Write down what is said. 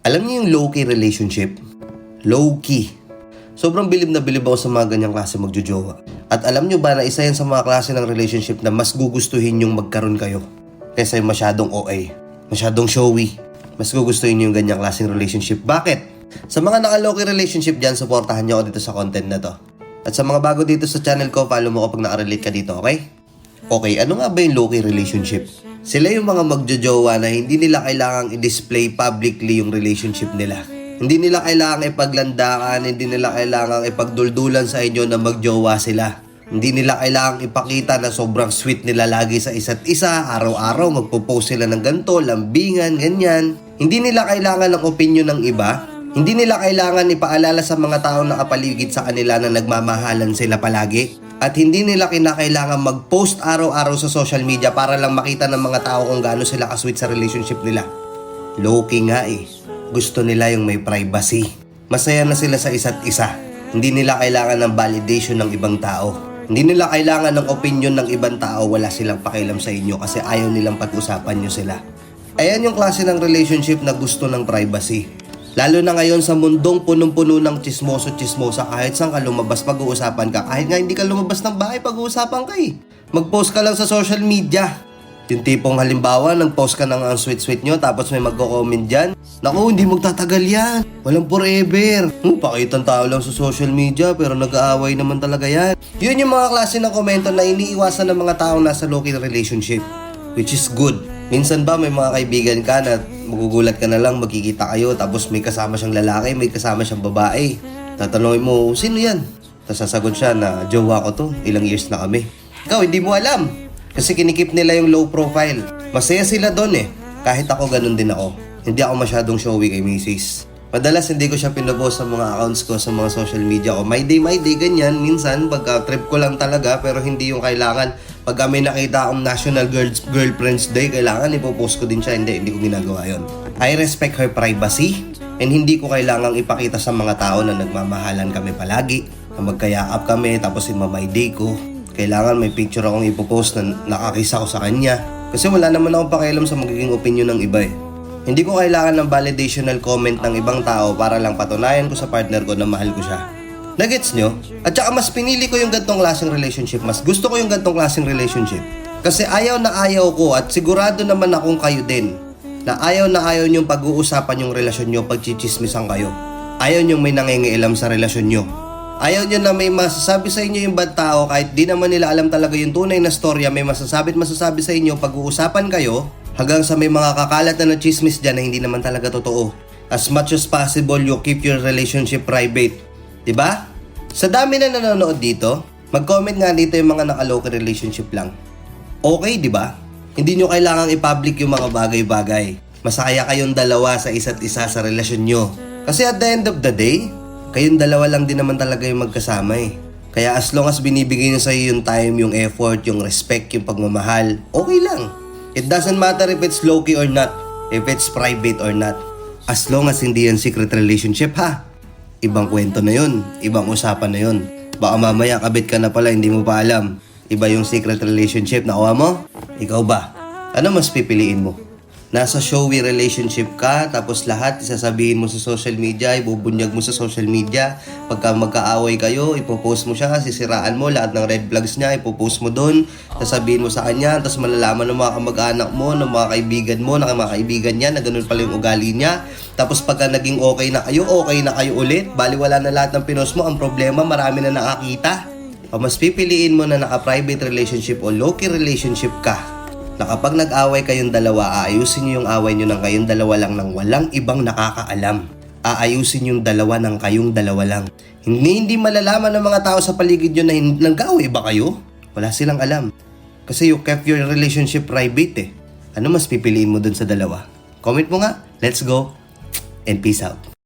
Alam niyo yung low-key relationship? Low-key. Sobrang bilib na bilib ako sa mga ganyang klase magjojowa. At alam niyo ba na isa yan sa mga klase ng relationship na mas gugustuhin yung magkaroon kayo kaysa yung masyadong OA, masyadong showy. Mas gugustuhin yung ganyang klaseng relationship. Bakit? Sa mga naka-low-key relationship dyan, supportahan niyo ako dito sa content na to. At sa mga bago dito sa channel ko, follow mo kapag nakarelate ka dito, okay? Okay, ano nga ba yung low-key relationship? Sila yung mga magjojowa na hindi nila kailangang i-display publicly yung relationship nila. Hindi nila kailangang ipaglandakan, hindi nila kailangang ipagduldulan sa inyo na magjowa sila. Hindi nila kailangang ipakita na sobrang sweet nila lagi sa isa't isa, araw-araw magpo-post sila ng ganito, lambingan, ganyan. Hindi nila kailangan ng opinion ng iba. Hindi nila kailangan ipaalala sa mga tao na kapaligid sa kanila na nagmamahalan sila palagi. At hindi nila kinakailangan mag-post araw-araw sa social media para lang makita ng mga tao kung gaano sila ka-sweet sa relationship nila. Low-key nga eh. Gusto nila yung may privacy. Masaya na sila sa isa't isa. Hindi nila kailangan ng validation ng ibang tao. Hindi nila kailangan ng opinion ng ibang tao. Wala silang pakialam sa inyo kasi ayaw nilang pag-usapan nyo sila. Ayan yung klase ng relationship na gusto ng privacy. Lalo na ngayon sa mundong punong-puno ng chismoso-chismosa, kahit saan ka lumabas pag-uusapan ka, kahit nga hindi ka lumabas ng bahay pag-uusapan ka eh. Mag-post ka lang sa social media. Yung tipong halimbawa, nag-post ka ng ang sweet-sweet nyo tapos may magko-comment dyan. Naku, hindi magtatagal yan. Walang forever. Pakitang tao lang sa social media pero nag-aaway naman talaga yan. Yun yung mga klase ng komento na iniiwasan ng mga taong nasa low-key relationship. Which is good. Minsan ba may mga kaibigan ka na magugulat ka na lang, magkikita kayo tapos may kasama siyang lalaki, may kasama siyang babae. Tatanungin mo, sino yan? Tapos sasagot siya na, jowa ko to, ilang years na kami. Ikaw, hindi mo alam. Kasi kinikip nila yung low profile. Masaya sila doon eh. Kahit ako ganun din ako. Hindi ako masyadong showy kay Macy's. Madalas hindi ko siya pinopost sa mga accounts ko sa mga social media ko. My day, ganyan. Minsan, pagka trip ko lang talaga pero hindi yung kailangan. Pagka may nakita akong National Girlfriend's Day, kailangan ipopost ko din siya. Hindi ko ginagawa yun. I respect her privacy and hindi ko kailangang ipakita sa mga tao na nagmamahalan kami palagi. Na magkayakap kami tapos my day ko. Kailangan may picture akong ipopost na nakakisa ko sa kanya. Kasi wala naman akong pakialam sa magiging opinion ng iba eh. Hindi ko kailangan ng validational comment ng ibang tao para lang patunayan ko sa partner ko na mahal ko siya. Nagets nyo? At saka mas pinili ko yung gantong klaseng relationship. Mas gusto ko yung gantong klaseng relationship. Kasi ayaw na ayaw ko at sigurado naman akong kayo din. Na ayaw nyong pag-uusapan yung relasyon nyo pag chichismisan kayo. Ayaw nyong may nangingialam sa relasyon nyo. Ayaw nyo na may masasabi sa inyo yung bad tao kahit di naman nila alam talaga yung tunay na storya. May masasabi sa inyo pag-uusapan kayo. Hanggang sa may mga kakalat na chismis dyan na hindi naman talaga totoo. As much as possible, you keep your relationship private. Diba? Sa dami na nanonood dito, mag-comment nga dito yung mga naka-local relationship lang. Okay, diba? Hindi nyo kailangang i-public yung mga bagay-bagay. Masaya kayong dalawa sa isa't isa sa relasyon nyo. Kasi at the end of the day, kayong dalawa lang din naman talaga yung magkasama eh. Kaya as long as binibigay nyo sa'yo yung time, yung effort, yung respect, yung pagmamahal, okay lang. It doesn't matter if it's low-key or not, if it's private or not. As long as hindi yan secret relationship ha. Ibang kwento na yun, ibang usapan na yun. Baka mamaya kabit ka na pala, hindi mo pa alam. Iba yung secret relationship, nakuha mo? Ikaw ba? Ano mas pipiliin mo? Nasa showy relationship ka, tapos lahat isasabihin mo sa social media, ibubunyag mo sa social media. Pagka magkaaway kayo, ipopost mo siya, sisiraan mo lahat ng red flags niya, ipopost mo doon, sasabihin mo sa kanya, tapos malalaman ng mga kamag-anak mo, ng mga kaibigan mo, ng mga kaibigan niya, na ganun pala yung ugali niya. Tapos pagka naging okay na kayo ulit, baliwala na lahat ng pinost mo, ang problema marami na nakakita. O mas pipiliin mo na naka-private relationship o low-key relationship ka, na kapag nag-away kayong dalawa, aayusin nyo yung away nyo ng kayong dalawa lang nang walang ibang nakakaalam. Aayusin yung dalawa ng kayong dalawa lang. Hindi malalaman ng mga tao sa paligid nyo na nag-away ba kayo? Wala silang alam. Kasi you kept your relationship private eh. Ano mas pipiliin mo dun sa dalawa? Comment mo nga. Let's go and peace out.